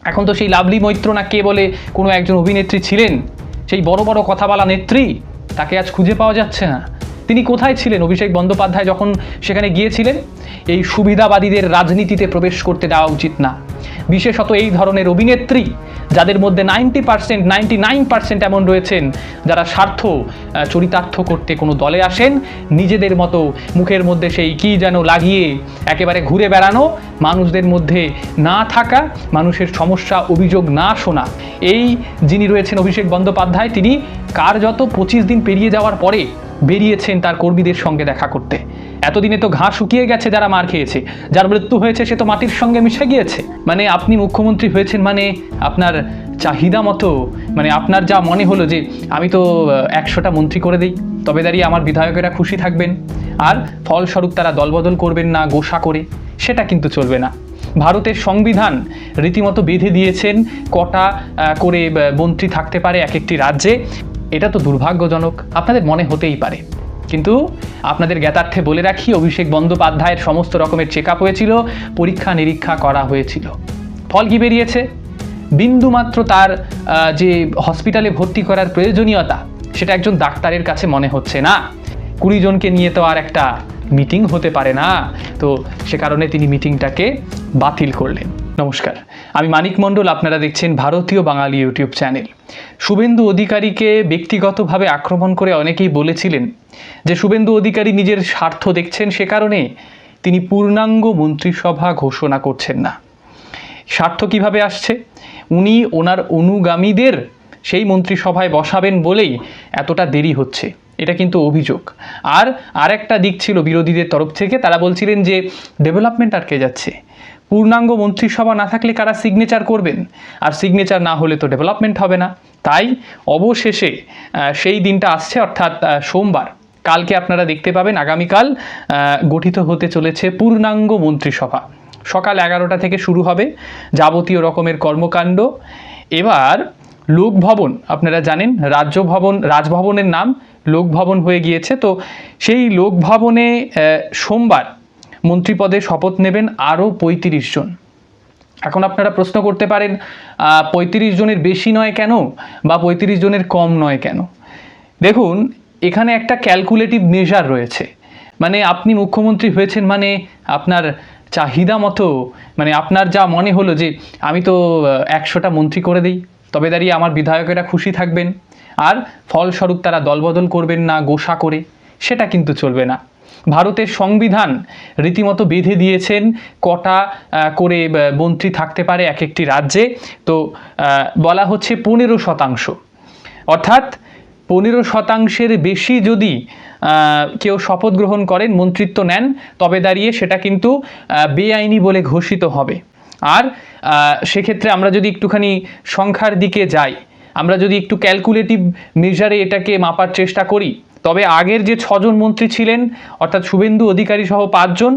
এখন তো সেই লাভলি মৈত্র না কে বলে কোনো একজন অভিনেত্রী ছিলেন, সেই বড় বড় কথা বলা নেত্রী, তাকে আজ খুঁজে পাওয়া যাচ্ছে না। তিনি কোথায় ছিলেন অভিষেক বন্দ্যোপাধ্যায় যখন সেখানে গিয়েছিলেন? এই সুবিধাবাদীদের রাজনীতিতে প্রবেশ করতে দেওয়া উচিত না, বিশেষত এই ধরনের অভিনেত্রী যাদের মধ্যে 90% 99% এমন রয়েছেন যারা স্বার্থ চরিতার্থ করতে কোনো দলে আসেন, নিজেদের মতো মুখের মধ্যে সেই কী যেন লাগিয়ে একেবারে ঘুরে বেড়ানো, মানুষদের মধ্যে না থাকা, মানুষের সমস্যা অভিযোগ না শোনা। এই যিনি রয়েছেন অভিষেক বন্দ্যোপাধ্যায়, তিনি কার্যত 25 দিন পেরিয়ে যাওয়ার পরে বেরিয়েছেন তার কর্মীদের সঙ্গে দেখা করতে। এতদিনে তো ঘাস শুকিয়ে গেছে, যারা মার খেয়েছে, যার মৃত্যু হয়েছে সে তো মাটির সঙ্গে মিশে গিয়েছে। মানে আপনি মুখ্যমন্ত্রী হয়েছেন মানে আপনার চাহিদা মতো, মানে আপনার যা মনে হলো যে আমি তো 100টা মন্ত্রী করে দিই, তবে দাঁড়িয়ে আমার বিধায়কেরা খুশি থাকবেন, আর ফলস্বরূপ তারা দলবদল করবেন না গোসা করে, সেটা কিন্তু চলবে না। ভারতের সংবিধান রীতিমতো বেঁধে দিয়েছেন কটা করে মন্ত্রী থাকতে পারে এক একটি রাজ্যে। এটা তো দুর্ভাগ্যজনক, আপনাদের মনে হতেই পারে, কিন্তু আপনাদের জ্ঞাতার্থে বলে রাখি, অভিষেক বন্দ্যোপাধ্যায়ের সমস্ত রকমের চেক আপ হয়েছিল, পরীক্ষা নিরীক্ষা করা হয়েছিল। ফল কি বেরিয়েছে? বিন্দুমাত্র তার যে হসপিটালে ভর্তি করার প্রয়োজনীয়তা, সেটা একজন ডাক্তারের কাছে মনে হচ্ছে না। 20 জনকে নিয়ে তো আর একটা মিটিং হতে পারে না, তো সে কারণে তিনি মিটিংটাকে বাতিল করলেন। নমস্কার, আমি মানিক মণ্ডল, আপনারা দেখছেন ভারতীয় বাঙালি ইউটিউব চ্যানেল। শুভেন্দু অধিকারীকে ব্যক্তিগতভাবে আক্রমণ করে অনেকেই বলেছিলেন যে শুভেন্দু অধিকারী নিজের স্বার্থ দেখছেন, সে কারণে তিনি পূর্ণাঙ্গ মন্ত্রিসভা ঘোষণা করছেন না। স্বার্থ কিভাবে আসছে? উনি ওনার অনুগামীদের সেই মন্ত্রিসভায় বসাবেন বলেই এতটা দেরি হচ্ছে, এটা কিন্তু অভিযোগ। আর একটা দিক ছিল বিরোধীদের তরফ থেকে, তারা বলছিলেন যে ডেভেলপমেন্ট আটকে যাচ্ছে, পূর্ণাঙ্গ মন্ত্রিসভা না থাকলে কারা সিগনেচার করবেন, আর সিগনেচার না হলে তো ডেভেলপমেন্ট হবে না। তাই অবশেষে সেই দিনটা আসছে, অর্থাৎ সোমবার, কালকে আপনারা দেখতে পাবেন আগামীকাল গঠিত হতে চলেছে পূর্ণাঙ্গ মন্ত্রিসভা। সকাল 11টা থেকে শুরু হবে যাবতীয় রকমের কর্মকাণ্ড। এবার লোকভবন, আপনারা জানেন রাজভবনের নাম লোকভবন হয়ে গিয়েছে, তো সেই লোকভবনে সোমবার মন্ত্রীপদে শপথ নেবেন আরও 35 জন। এখন আপনারা প্রশ্ন করতে পারেন 35 জনের বেশি নয় কেন, বা 35 জনের কম নয় কেন? দেখুন, এখানে একটা ক্যালকুলেটিভ মেজার রয়েছে। মানে আপনি মুখ্যমন্ত্রী হয়েছেন মানে আপনার চাহিদা মতো, মানে আপনার যা মনে হলো যে আমি তো 100টা মন্ত্রী করে দিই, তবে দাঁড়িয়ে আমার বিধায়কেরা খুশি থাকবেন, আর ফলস্বরূপ তারা দলবদল করবেন না গোসা করে, সেটা কিন্তু চলবে না। ভারতের সংবিধান রীতিমতো বেঁধে দিয়েছেন কটা করে মন্ত্রী থাকতে পারে এক একটি রাজ্যে, তো বলা হচ্ছে 15%, অর্থাৎ 15%-এর বেশি যদি কেউ শপথ গ্রহণ করেন, মন্ত্রিত্ব নেন, তবে দাঁড়িয়ে সেটা কিন্তু বেআইনি বলে ঘোষিত হবে। আর সেক্ষেত্রে আমরা যদি একটুখানি সংখ্যার দিকে যাই, আমরা যদি একটু ক্যালকুলেটিভ মেজারে এটাকে মাপার চেষ্টা করি, তবে আগের যে 6 জন মন্ত্রী ছিলেন, অর্থাৎ শুভেন্দু অধিকারী সহ 5 জন,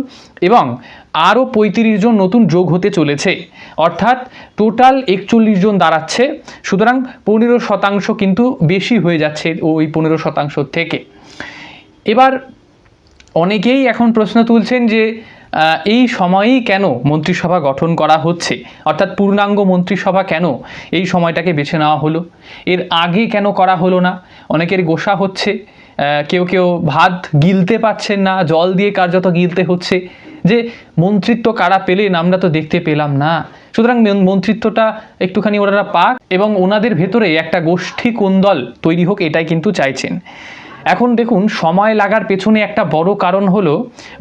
এবং আরও 35 জন নতুন যোগ হতে চলেছে, অর্থাৎ টোটাল 41 জন দাঁড়াচ্ছে। সুতরাং 15% কিন্তু বেশি হয়ে যাচ্ছে ওই 15% থেকে। এবার অনেকেই এখন প্রশ্ন তুলছেন যে এই সময়েই কেন মন্ত্রিসভা গঠন করা হচ্ছে, অর্থাৎ পূর্ণাঙ্গ মন্ত্রিসভা কেন এই সময়টাকে বেছে নেওয়া হলো, এর আগে কেন করা হলো না? অনেকের গোসা হচ্ছে, কেউ কেউ ভাত গিলতে পারছেন না, জল দিয়ে কার্যত গিলতে হচ্ছে যে মন্ত্রিত্ব কারা পেলেন, আমরা তো দেখতে পেলাম না। সুতরাং মন্ত্রিত্বটা একটুখানি ওনারা পাক, এবং ওনাদের ভেতরে একটা গোষ্ঠী কোন্দল তৈরি হোক, এটাই কিন্তু চাইছেন। এখন দেখুন, সময় লাগার পেছনে একটা বড় কারণ হলো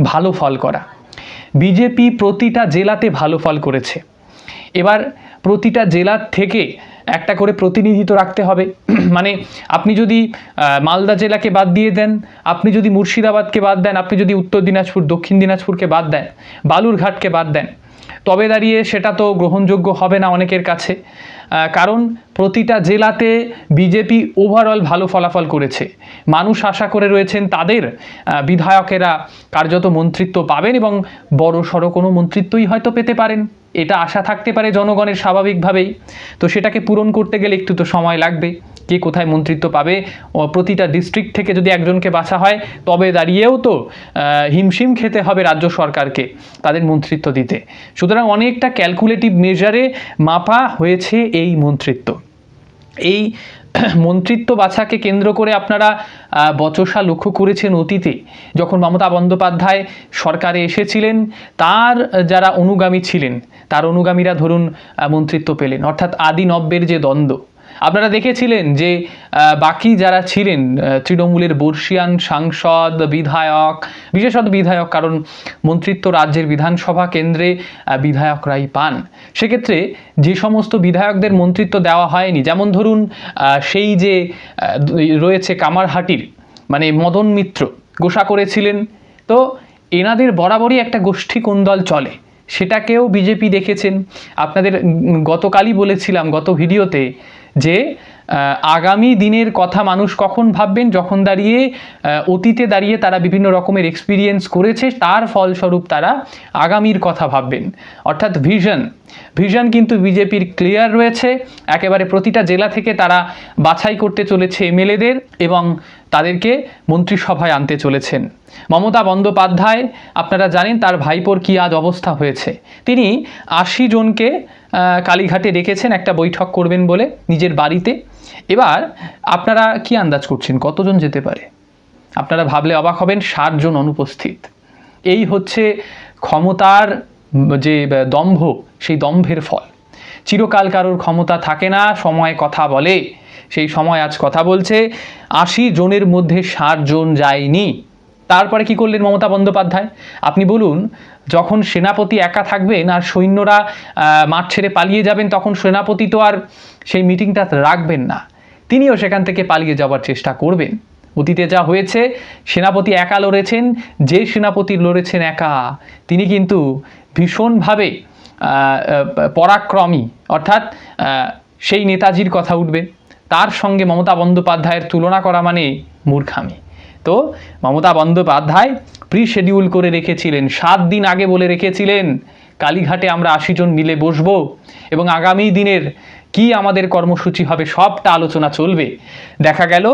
ভালো ফল করা। বিজেপি প্রতিটা জেলাতে ভালো ফল করেছে, এবার প্রতিটা জেলার থেকে একটা করে প্রতিনিধিত্ব রাখতে হবে। মানে আপনি যদি মালদা জেলাকে বাদ দিয়ে দেন, আপনি যদি মুর্শিদাবাদকে বাদ দেন, আপনি যদি উত্তর দিনাজপুর দক্ষিণ দিনাজপুরকে বাদ দেন, বালুরঘাটকে বাদ দেন, তবে দাঁড়িয়ে সেটা তো গ্রহণযোগ্য হবে না অনেকের কাছে। কারণ প্রতিটা জেলাতে বিজেপি ওভারঅল ভালো ফলাফল করেছে, মানুষ আশা করে রয়েছেন তাদের বিধায়কেরা কার্যত মন্ত্রিত্ব পাবেন, এবং বড় সড়ো কোনো মন্ত্রিত্বই হয়তো পেতে পারেন। এটা আশা থাকতে পারে জনগণের স্বাভাবিকভাবেই। তো সেটাকে পূরণ করতে গেলে একটু তো সময় লাগবে। কে কোথায় মন্ত্রিত্ব পাবে, প্রতিটা ডিস্ট্রিক্ট থেকে যদি একজনকে বাছা হয় তবে দাঁড়িয়েও তো হিমশিম খেতে হবে রাজ্য সরকারকে তাদের মন্ত্রিত্ব দিতে। সুতরাং অনেকটা ক্যালকুলেটিভ মেজারে মাপা হয়েছে এই মন্ত্রিত্ব। এই মন্ত্রিত্ব বাছাকে কেন্দ্র করে আপনারা বচসা লক্ষ্য করেছেন অতীতে, যখন মমতা বন্দ্যোপাধ্যায় সরকারে এসেছিলেন তার যারা অনুগামী ছিলেন, তার অনুগামীরা ধরুন মন্ত্রিত্ব পেলেন, অর্থাৎ আদি নব্যের যে দ্বন্দ্ব আপনারা দেখেছিলেন যে বাকি যারা ছিলেন তৃণমূলের বর্ষিয়ান সাংসদ, বিধায়ক, বিশেষত বিধায়ক, কারণ মন্ত্রিত্ব রাজ্যের বিধানসভা কেন্দ্রে বিধায়করাই পান। সেক্ষেত্রে যে সমস্ত বিধায়কদের মন্ত্রিত্ব দেওয়া হয়নি, যেমন ধরুন সেই যে রয়েছে কামারহাটির মানে মদন মিত্র গোসা করেছিলেন, তো এনাদের বরাবরই একটা গোষ্ঠী কোন্দল চলে, সেটাকেও বিজেপি দেখেছেন। আপনাদের গতকালই বলেছিলাম গত ভিডিওতে যে আগামী দিনের কথা মানুষ কখন ভাববেন, যখন দাঁড়িয়ে অতীতে দাঁড়িয়ে তারা বিভিন্ন রকমের এক্সপিরিয়েন্স করেছে, তার ফলস্বরূপ তারা আগামীর কথা ভাববেন। অর্থাৎ ভিশন কিন্তু বিজেপির ক্লিয়ার রয়েছে। একেবারে প্রতিটা জেলা থেকে তারা বাছাই করতে চলেছে এমএলএদের এবং তাদেরকে মন্ত্রিসভায় আনতে চলেছেন। মমতা বন্দ্যোপাধ্যায় আপনারা জানেন তার ভাইপোর কী আজ অবস্থা হয়েছে। তিনি 80 জনকে কালীঘাটে রেখেছেন একটা বৈঠক করবেন বলে নিজের বাড়িতে। এবার আপনারা কি আন্দাজ করছেন কতজন যেতে পারে? আপনারা ভাবলে অবাক হবেন, 60 জন অনুপস্থিত। এই হচ্ছে ক্ষমতার যে দম্ভ, সেই দম্ভের ফল। চিরকাল কারোর ক্ষমতা থাকে না, সময় কথা বলে। সেই সময় আজ কথা বলছে। 80 জনের মধ্যে 60 জন যায়নি। তারপরে কি করলেন মমতা বন্দ্যোপাধ্যায়? আপনি বলুন, যখন সেনাপতি একা থাকবেন আর সৈন্যরা মাঠ ছেড়ে পালিয়ে যাবেন, তখন সেনাপতি তো আর সেই মিটিংটা রাখবেন না, তিনিও সেখান থেকে পালিয়ে যাওয়ার চেষ্টা করবেন। অতীতে যা হয়েছে, সেনাপতি একা লড়েছেন, যে সেনাপতি লড়েছেন একা তিনি কিন্তু ভীষণভাবে পরাক্রমী, অর্থাৎ সেই নেতাজির কথা উঠবে। তার সঙ্গে মমতা বন্দ্যোপাধ্যায়ের তুলনা করা মানে মূর্খামি। তো মমতা বন্দ্যোপাধ্যায় প্রি শিডিউল করে রেখেছিলেন, 7 দিন আগে বলে রেখেছিলেন কালীঘাটে আমরা 80 জন মিলে বসবো এবং আগামী দিনের কি আমাদের কর্মসূচি হবে সবটা আলোচনা চলবে। দেখা গেল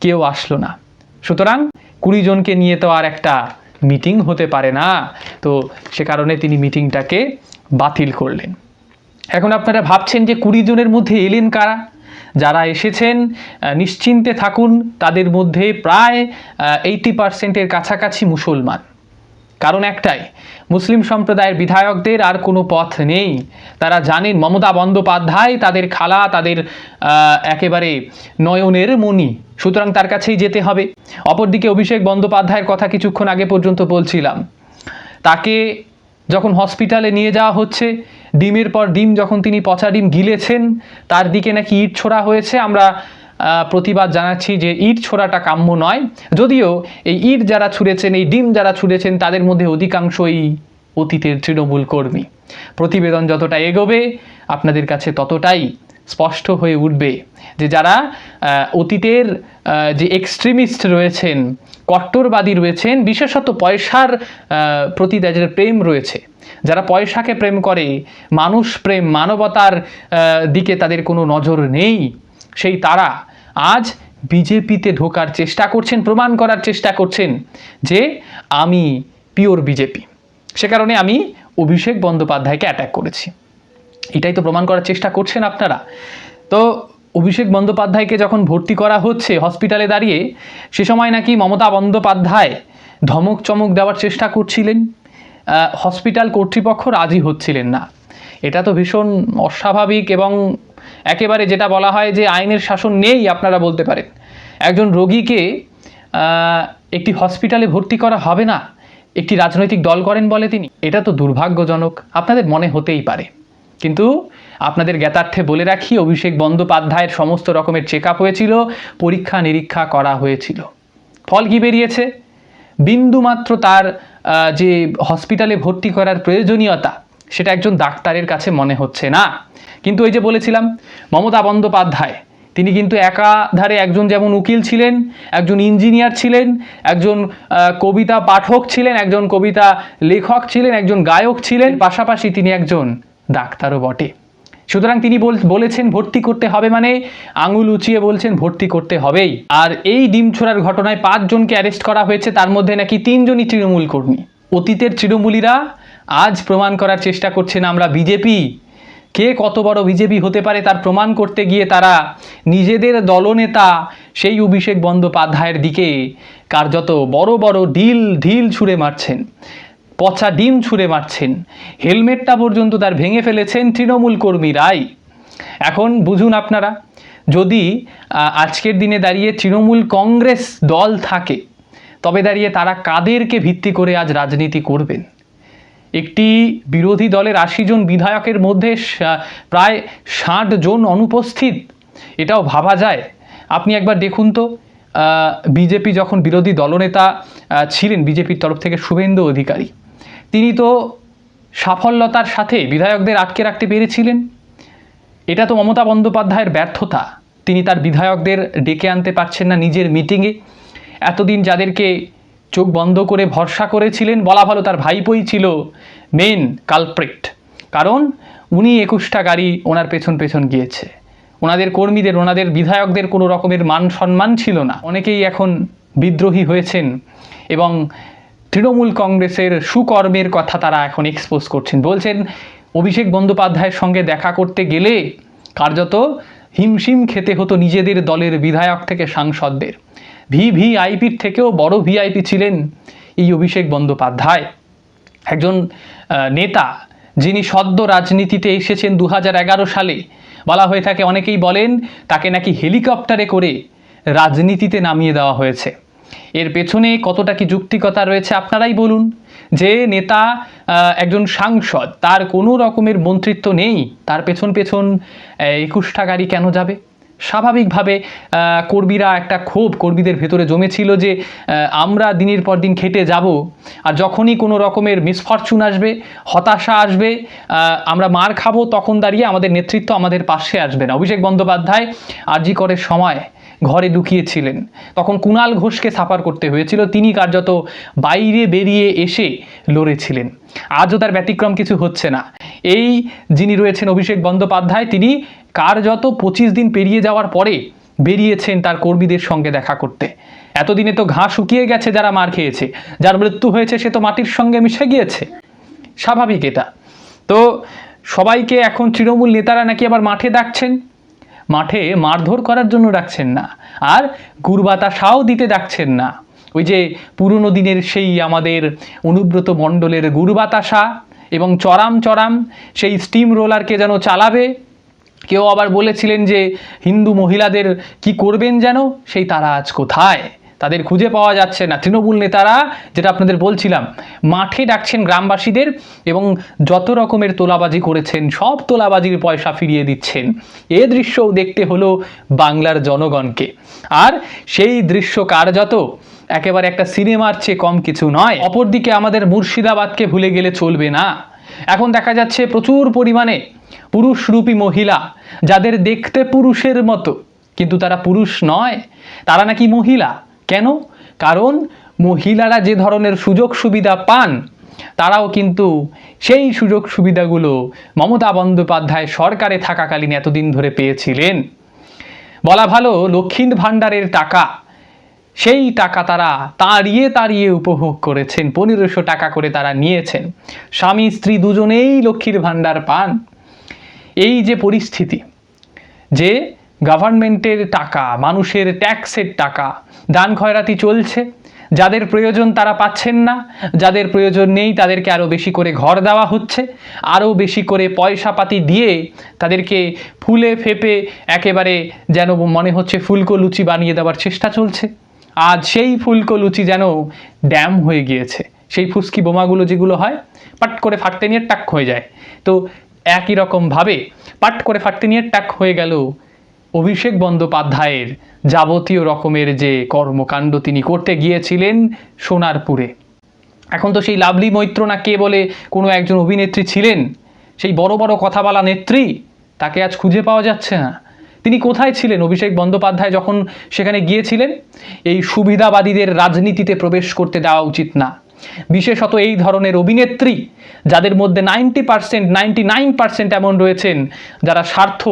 কেউ আসলো না। সুতরাং 20 জনকে নিয়ে তো আর একটা মিটিং হতে পারে না। তো সে কারণে তিনি মিটিংটাকে বাতিল করলেন। এখন আপনারা ভাবছেন যে 20 জনের মধ্যে এলেন কারা? যারা এসেছেন নিশ্চিন্তে থাকুন, তাদের মধ্যে প্রায় 80%-এর কাছাকাছি মুসলমান। কারণ একটাই, মুসলিম সম্প্রদায়ের বিধায়কদের আর কোনো পথ নেই। তারা জানেন মমতা বন্দ্যোপাধ্যায় তাদের খালা, তাদের একেবারে নয়নের মণি, সুতরাং তার কাছেই যেতে হবে। অপরদিকে অভিষেক বন্দ্যোপাধ্যায়ের কথা কিছুক্ষণ আগে পর্যন্ত বলছিলাম, তাকে যখন হসপিটালে নিয়ে যাওয়া হচ্ছে, ডিমের পর ডিম যখন তিনি পচা ডিম গিলেছেন, তার দিকে নাকি ইট ছোড়া হয়েছে। আমরা প্রতিবাদ জানাচ্ছি যে ইট ছোড়াটা কাম্য নয়। যদিও এই ইট যারা ছুঁড়েছেন, এই ডিম যারা ছুঁড়েছেন, তাদের মধ্যে অধিকাংশই অতীতের তৃণমূল কর্মী। প্রতিবেদন যতটা এগোবে আপনাদের কাছে ততটাই স্পষ্ট হয়ে উঠবে যে যারা অতীতের যে এক্সট্রিমিস্ট রয়েছেন, কট্টরবাদী রয়েছেন, বিশেষত পয়সার প্রতি যাদের প্রেম রয়েছে, যারা পয়সাকে প্রেম করে, মানুষ প্রেম, মানবতার দিকে তাদের কোনো নজর নেই, সেই তারা আজ বিজেপিতে ঢোকার চেষ্টা করছেন, প্রমাণ করার চেষ্টা করছেন যে আমি পিওর বিজেপি। সে কারণে আমি অভিষেক বন্দ্যোপাধ্যায়কে অ্যাটাক করেছি, এটাই তো প্রমাণ করার চেষ্টা করছেন আপনারা। তো অভিষেক বন্দ্যোপাধ্যায়কে যখন ভর্তি করা হচ্ছে হসপিটালে দাঁড়িয়ে, সে সময় নাকি মমতা বন্দ্যোপাধ্যায় ধমক চমক দেওয়ার চেষ্টা করছিলেন, হসপিটাল কর্তৃপক্ষ রাজি হচ্ছিলেন না। এটা তো ভীষণ অস্বাভাবিক এবং একেবারে যেটা বলা হয় যে আইনের শাসন নেই আপনারা বলতে পারেন। একজন রোগীকে একটি হসপিটালে ভর্তি করা হবে না, একটি রাজনৈতিক দল করেন বলে তিনি। এটা তো দুর্ভাগ্যজনক, আপনাদের মনে হতেই পারে। কিন্তু আপনাদের জ্ঞাতার্থে বলে রাখি, অভিষেক বন্দ্যোপাধ্যায়ের সমস্ত রকমের চেক আপ হয়েছিল, পরীক্ষা নিরীক্ষা করা হয়েছিল। ফল কি বেরিয়েছে? বিন্দুমাত্র তার যে হসপিটালে ভর্তি করার প্রয়োজনীয়তা, সেটা একজন ডাক্তারের কাছে মনে হচ্ছে না। কিন্তু ওই যে বলেছিলাম, মমতা বন্দ্যোপাধ্যায় তিনি কিন্তু একাধারে একজন যেমন উকিল ছিলেন, একজন ইঞ্জিনিয়ার ছিলেন, একজন কবিতা পাঠক ছিলেন, একজন কবিতা লেখক ছিলেন, একজন গায়ক ছিলেন, পাশাপাশি তিনি একজন ডাক্তারও বটে। সুতরাং তিনি বলেছেন ভর্তি করতে হবে, মানে আঙুল উঁচিয়ে বলছেন ভর্তি করতে হবেই। আর এই ডিম ছোড়ার ঘটনায় 5 জনকে অ্যারেস্ট করা হয়েছে, তার মধ্যে নাকি 3 জনই তৃণমূল কর্মী। অতীতের তৃণমূলীরা আজ প্রমাণ করার চেষ্টা করছেন আমরা বিজেপি। কে কত বড় বিজেপি হতে পারে তার প্রমাণ করতে গিয়ে তারা নিজেদের দলনেতা সেই অভিষেক বন্দ্যোপাধ্যায়ের দিকে কার্যত বড় বড় ঢিল ছুঁড়ে মারছেন, পচা ডিম ছুঁড়ে মারছেন, হেলমেটটা পর্যন্ত তার ভেঙে ফেলেছেন তৃণমূল কর্মীরাই। এখন বুঝুন আপনারা, যদি আজকের দিনে দাঁড়িয়ে তৃণমূল কংগ্রেস দল থাকে, তবে দাঁড়িয়ে তারা কাদেরকে ভিত্তি করে আজ রাজনীতি করবেন? একটি বিরোধী দলের 80 জন বিধায়কের মধ্যে প্রায় 60 জন অনুপস্থিত, এটাও ভাবা যায়। আপনি একবার দেখুন তো, বিজেপি যখন বিরোধী দলনেতা ছিলেন বিজেপির তরফ থেকে শুভেন্দু অধিকারী, তিনি তো সাফল্যতার সাথে বিধায়কদের আটকে রাখতে পেরেছিলেন। এটা তো মমতা বন্দ্যোপাধ্যায়ের ব্যর্থতা, তিনি তার বিধায়কদের ডেকে আনতে পারছেন না নিজের মিটিংয়ে। এতদিন যাদেরকে চোখ বন্ধ করে ভরসা করেছিলেন, বলা ভালো তার ভাইপোই ছিল মেন কালপ্রিট, কারণ উনি 21টা গাড়ি ওনার পেছন গিয়েছে। ওনাদের কর্মীদের, ওনাদের বিধায়কদের কোনো রকমের মান সম্মান ছিল না। অনেকেই এখন বিদ্রোহী হয়েছেন এবং তৃণমূল কংগ্রেসের সুকর্মের কথা তারা এখন এক্সপোজ করছেন। বলছেন অভিষেক বন্দ্যোপাধ্যায়ের সঙ্গে দেখা করতে গেলে কার্যত হিমশিম খেতে হতো নিজেদের দলের বিধায়ক থেকে সাংসদদের। ভিভিআইপির থেকেও বড় ভিআইপি ছিলেন এই অভিষেক বন্দ্যোপাধ্যায়, একজন নেতা যিনি সদ্য রাজনীতিতে এসেছেন 2011 সালে। বলা হয়ে থাকে, অনেকেই বলেন তাকে নাকি হেলিকপ্টারে করে রাজনীতিতে নামিয়ে দেওয়া হয়েছে। এর পেছনে কতটা কি যুক্তিকতা রয়েছে আপনারাই বলুন। যে নেতা একজন সাংসদ, তার কোনো রকমের মন্ত্রিত্ব নেই, তার পেছন 21টা গাড়ি কেন যাবে? স্বাভাবিকভাবে কর্মীরা একটা ক্ষোভ কর্মীদের ভেতরে জমেছিল যে আমরা দিনের পর দিন খেটে যাব, আর যখনই কোনো রকমের মিসফরচুন আসবে, হতাশা আসবে, আমরা মার খাবো, তখন দাঁড়িয়ে আমাদের নেতৃত্ব আমাদের পাশে আসবে না। অভিষেক বন্দ্যোপাধ্যায় আরজি করের সময় ঘরে লুকিয়েছিলেন, তখন কুণাল ঘোষকে সাফার করতে হয়েছিল, তিনি কার্যত বাইরে বেরিয়ে এসে লড়েছিলেন। আজও তার ব্যতিক্রম কিছু হচ্ছে না। এই যিনি রয়েছেন অভিষেক বন্দ্যোপাধ্যায়, তিনি কার্যত 25 দিন পেরিয়ে যাওয়ার পরে বেরিয়েছেন তার কর্মীদের সঙ্গে দেখা করতে। এতদিনে তো ঘাস শুকিয়ে গেছে, যারা মার খেয়েছে, যার মৃত্যু হয়েছে সে তো মাটির সঙ্গে মিশে গিয়েছে, স্বাভাবিক এটা। তো সবাইকে এখন তৃণমূল নেতারা নাকি আবার মাঠে ডাকছেন, মাঠে মারধর করার জন্য ডাকছেন না, আর গুরবাতাসাও দিতে ডাকছেন না। ওই যে পুরনো দিনের সেই আমাদের অনুব্রত মণ্ডলের গুরবাতাসা এবং চরাম সেই স্টিম রোলারকে যেন চালাবে। কেউ আবার বলেছিলেন যে হিন্দু মহিলাদের কি করবেন যেন, সেই তারা আজ কোথায়? তাদের খুঁজে পাওয়া যাচ্ছে না। তৃণমূল নেতারা, যেটা আপনাদের বলছিলাম, মাঠে ডাকছেন গ্রামবাসীদের এবং যত রকমের তোলাবাজি করেছেন সব তোলাবাজির পয়সা ফিরিয়ে দিচ্ছেন। এ দৃশ্যও দেখতে হলো বাংলার জনগণকে। আর সেই দৃশ্য কার্যত একেবারে একটা সিনেমার চেয়ে কম কিছু নয়। অপরদিকে আমাদের মুর্শিদাবাদকে ভুলে গেলে চলবে না। এখন দেখা যাচ্ছে প্রচুর পরিমাণে পুরুষরূপী মহিলা, যাদের দেখতে পুরুষের মতো কিন্তু তারা পুরুষ নয়, তারা নাকি মহিলা। কেন? কারণ মহিলারা যে ধরনের সুযোগ সুবিধা পান, তারাও কিন্তু সেই সুযোগ সুবিধাগুলো মমতা বন্দ্যোপাধ্যায় সরকারে থাকাকালীন এতদিন ধরে পেয়েছিলেন। বলা ভালো লক্ষ্মীর ভাণ্ডারের টাকা, সেই টাকা তারা তাড়িয়ে উপভোগ করেছেন। 1500 টাকা করে তারা নিয়েছেন। স্বামী স্ত্রী দুজনেই লক্ষ্মীর ভাণ্ডার পান। এই যে পরিস্থিতি, যে গভর্নমেন্টের টাকা, মানুষের ট্যাক্সের টাকা দান খয়রাতি চলছে, যাদের প্রয়োজন তারা পাচ্ছেন না, যাদের প্রয়োজন নেই তাদেরকে আরও বেশি করে ঘর দেওয়া হচ্ছে, আরও বেশি করে পয়সাপাতি দিয়ে তাদেরকে ফুলে ফেপে একেবারে যেন মনে হচ্ছে ফুলকো লুচি বানিয়ে দেওয়ার চেষ্টা চলছে। আজ সেই ফুলকো লুচি যেন ড্যাম হয়ে গিয়েছে। সেই ফুসকি বোমাগুলো যেগুলো হয়, পাট করে ফাটতে নিয়ে টাক হয়ে যায়, তো একই রকমভাবে পাট করে ফাটতে নিয়ে টাক হয়ে গেল অভিষেক বন্দ্যোপাধ্যায়ের যাবতীয় রকমের যে কর্মকাণ্ড তিনি করতে গিয়েছিলেন সোনারপুরে। এখন তো সেই লাভলি মৈত্র না কে বলে কোনো একজন অভিনেত্রী ছিলেন, সেই বড় বড় কথা বলা নেত্রী, তাকে আজ খুঁজে পাওয়া যাচ্ছে না। তিনি কোথায় ছিলেন অভিষেক বন্দ্যোপাধ্যায় যখন সেখানে গিয়েছিলেন? এই সুবিধাবাদীদের রাজনীতিতে প্রবেশ করতে দেওয়া উচিত না। বিশেষত এই ধরনের অভিনেত্রী যাদের মধ্যে 90% 99% এমন রয়েছেন যারা স্বার্থ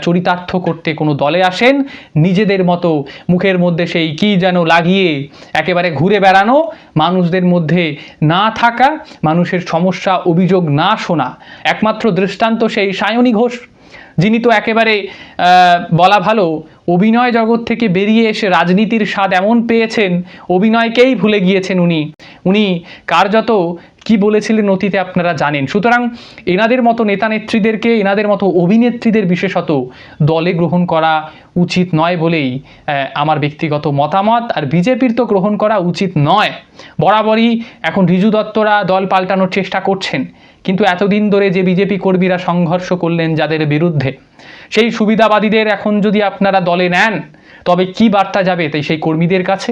চরিতার্থ করতে কোনো দলে আসেন, নিজেদের মতো মুখের মধ্যে সেই কী যেন লাগিয়ে একেবারে ঘুরে বেড়ানো, মানুষদের মধ্যে না থাকা, মানুষের সমস্যা অভিযোগ না শোনা। একমাত্র দৃষ্টান্ত সেই সায়নী ঘোষ, যিনি তো একেবারে বলা ভালো অভিনয় জগৎ থেকে বেরিয়ে এসে রাজনীতির স্বাদ এমন পেয়েছেন, অভিনয়কেই ভুলে গিয়েছেন উনি কার্যত কি বলেছিলেন অতীতে আপনারা জানেন। সুতরাং এনাদের মতো নেতা নেত্রীদেরকে, এনাদের মতো অভিনেত্রীদের বিশেষত দলে গ্রহণ করা উচিত নয় বলেই আমার ব্যক্তিগত মতামত। আর বিজেপির তো গ্রহণ করা উচিত নয়। বরাবরই এখন ঋজু দত্তরা দল পাল্টানোর চেষ্টা করছেন, কিন্তু এতদিন ধরে যে বিজেপি কর্মীরা সংঘর্ষ করলেন যাদের বিরুদ্ধে, সেই সুবিধাবাদীদের এখন যদি আপনারা দলে নেন তবে কি বার্তা যাবে তাই সেই কর্মীদের কাছে?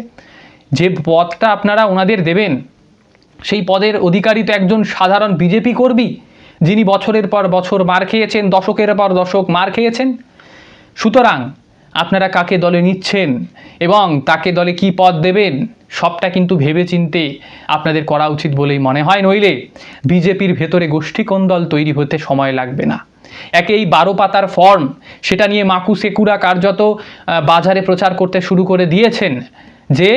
যে পদটা আপনারা ওনাদের দেবেন সেই পদের অধিকারী তো একজন সাধারণ বিজেপি কর্মী, যিনি বছরের পর বছর মার খেয়েছেন, দশকের পর দশক মার খেয়েছেন। সুতরাং আপনারা কাকে দলে নিচ্ছেন এবং তাকে দলে কি পদ দেবেন সবটা কিন্তু ভেবেচিন্তে আপনাদের করা উচিত বলেই মনে হয়, নইলে বিজেপির ভেতরে গোষ্ঠীকন্দল তৈরি হতে সময় লাগবে না। একে এই 12 পাতার ফর্ম, সেটা নিয়ে মাকু সেকুরা কার্যত বাজারে প্রচার করতে শুরু করে দিয়েছেন যে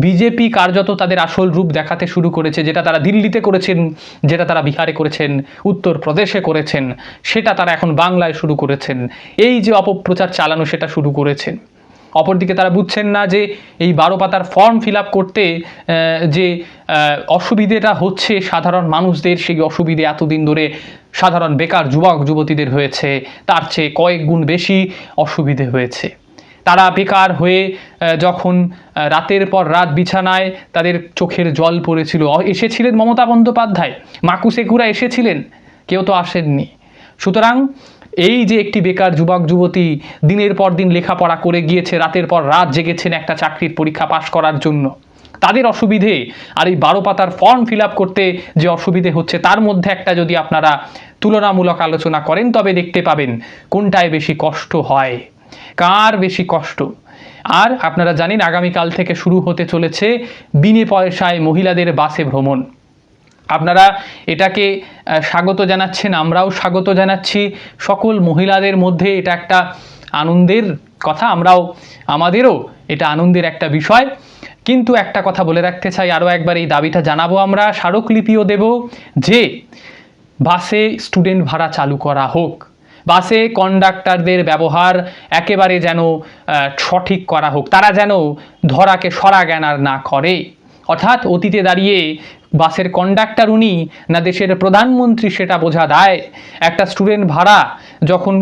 বিজেপি কার্যত তাদের আসল রূপ দেখাতে শুরু করেছে। যেটা তারা দিল্লিতে করেছেন, যেটা তারা বিহারে করেছেন, উত্তরপ্রদেশে করেছেন, সেটা তারা এখন বাংলায় শুরু করেছেন। এই যে অপপ্রচার চালানো সেটা শুরু করেছেন। অপরদিকে তারা বুঝছেন না যে এই 12 পাতার ফর্ম ফিল আপ করতে যে অসুবিধেটা হচ্ছে সাধারণ মানুষদের, সেই অসুবিধে এতদিন ধরে সাধারণ বেকার যুবক যুবতীদের হয়েছে, তার চেয়ে কয়েক গুণ বেশি অসুবিধে হয়েছে। তারা বেকার হয়ে যখন রাতের পর রাত বিছানায় তাদের চোখের জল পড়েছিল, এসেছিলেন মমতা বন্দ্যোপাধ্যায়, মাকু সেকুরা এসেছিলেন, কেউ তো আসেননি। সুতরাং এই যে একটি বেকার যুবক যুবতী দিনের পর দিন লেখাপড়া করে গিয়েছে, রাতের পর রাত জেগেছেন একটা চাকরির পরীক্ষা পাশ করার জন্য, তাদের অসুবিধে আর এই 12 পাতার ফর্ম ফিল আপ করতে যে অসুবিধে হচ্ছে তার মধ্যে একটা যদি আপনারা তুলনামূলক আলোচনা করেন তবে দেখতে পাবেন কোনটায় বেশি কষ্ট হয়, কার বেশি কষ্ট। আর আপনারা জানেন আগামীকাল থেকে শুরু হতে চলেছে বিনে পয়সায় মহিলাদের বাসে ভ্রমণ। আপনারা এটাকে স্বাগত জানাচ্ছেন, আমরাও স্বাগত জানাচ্ছি। সকল মহিলাদের মধ্যে এটা একটা আনন্দের কথা, আমাদেরও এটা আনন্দের একটা বিষয়। কিন্তু একটা কথা বলে রাখতে চাই, আরও একবার এই দাবিটা জানাবো, আমরা স্মারকলিপিও দেব যে বাসে স্টুডেন্ট ভাড়া চালু করা হোক, বাসে কন্ডাক্টরদের ব্যবহার একেবারে যেন সঠিক করা হোক, তারা যেন ধরাকে সরা জ্ঞান আর না করে। অর্থাৎ অতীতে দাঁড়িয়ে বাসের কন্ডাক্টর উনি না দেশের প্রধানমন্ত্রী সেটা বোঝা দায়। একটা স্টুডেন্ট ভাড়া যখন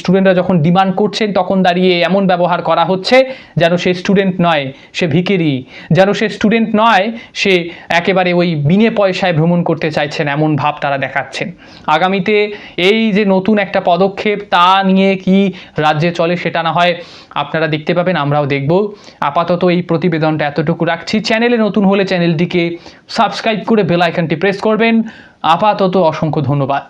স্টুডেন্টরা যখন ডিমান্ড করছেন তখন দাঁড়িয়ে এমন ব্যবহার করা হচ্ছে যেন সে স্টুডেন্ট নয়, সে ভিখিরি, যেন সে স্টুডেন্ট নয়, সে একেবারে ওই বিনে পয়সায় ভ্রমণ করতে চাইছেন, এমন ভাব তারা দেখাচ্ছেন। আগামীতে এই যে নতুন একটা পদক্ষেপ তা নিয়ে কি রাজ্যে চলে সেটা না হয় আপনারা দেখতে পাবেন, আমরাও দেখব। আপাতত এই প্রতিবেদনটা এতটুকু রাখছি। চ্যানেলে নতুন হলে চ্যানেলটিকে সাবস্ক্রাইব করে বেল আইকনটি প্রেস করবেন। আপাতত অসংখ্য ধন্যবাদ।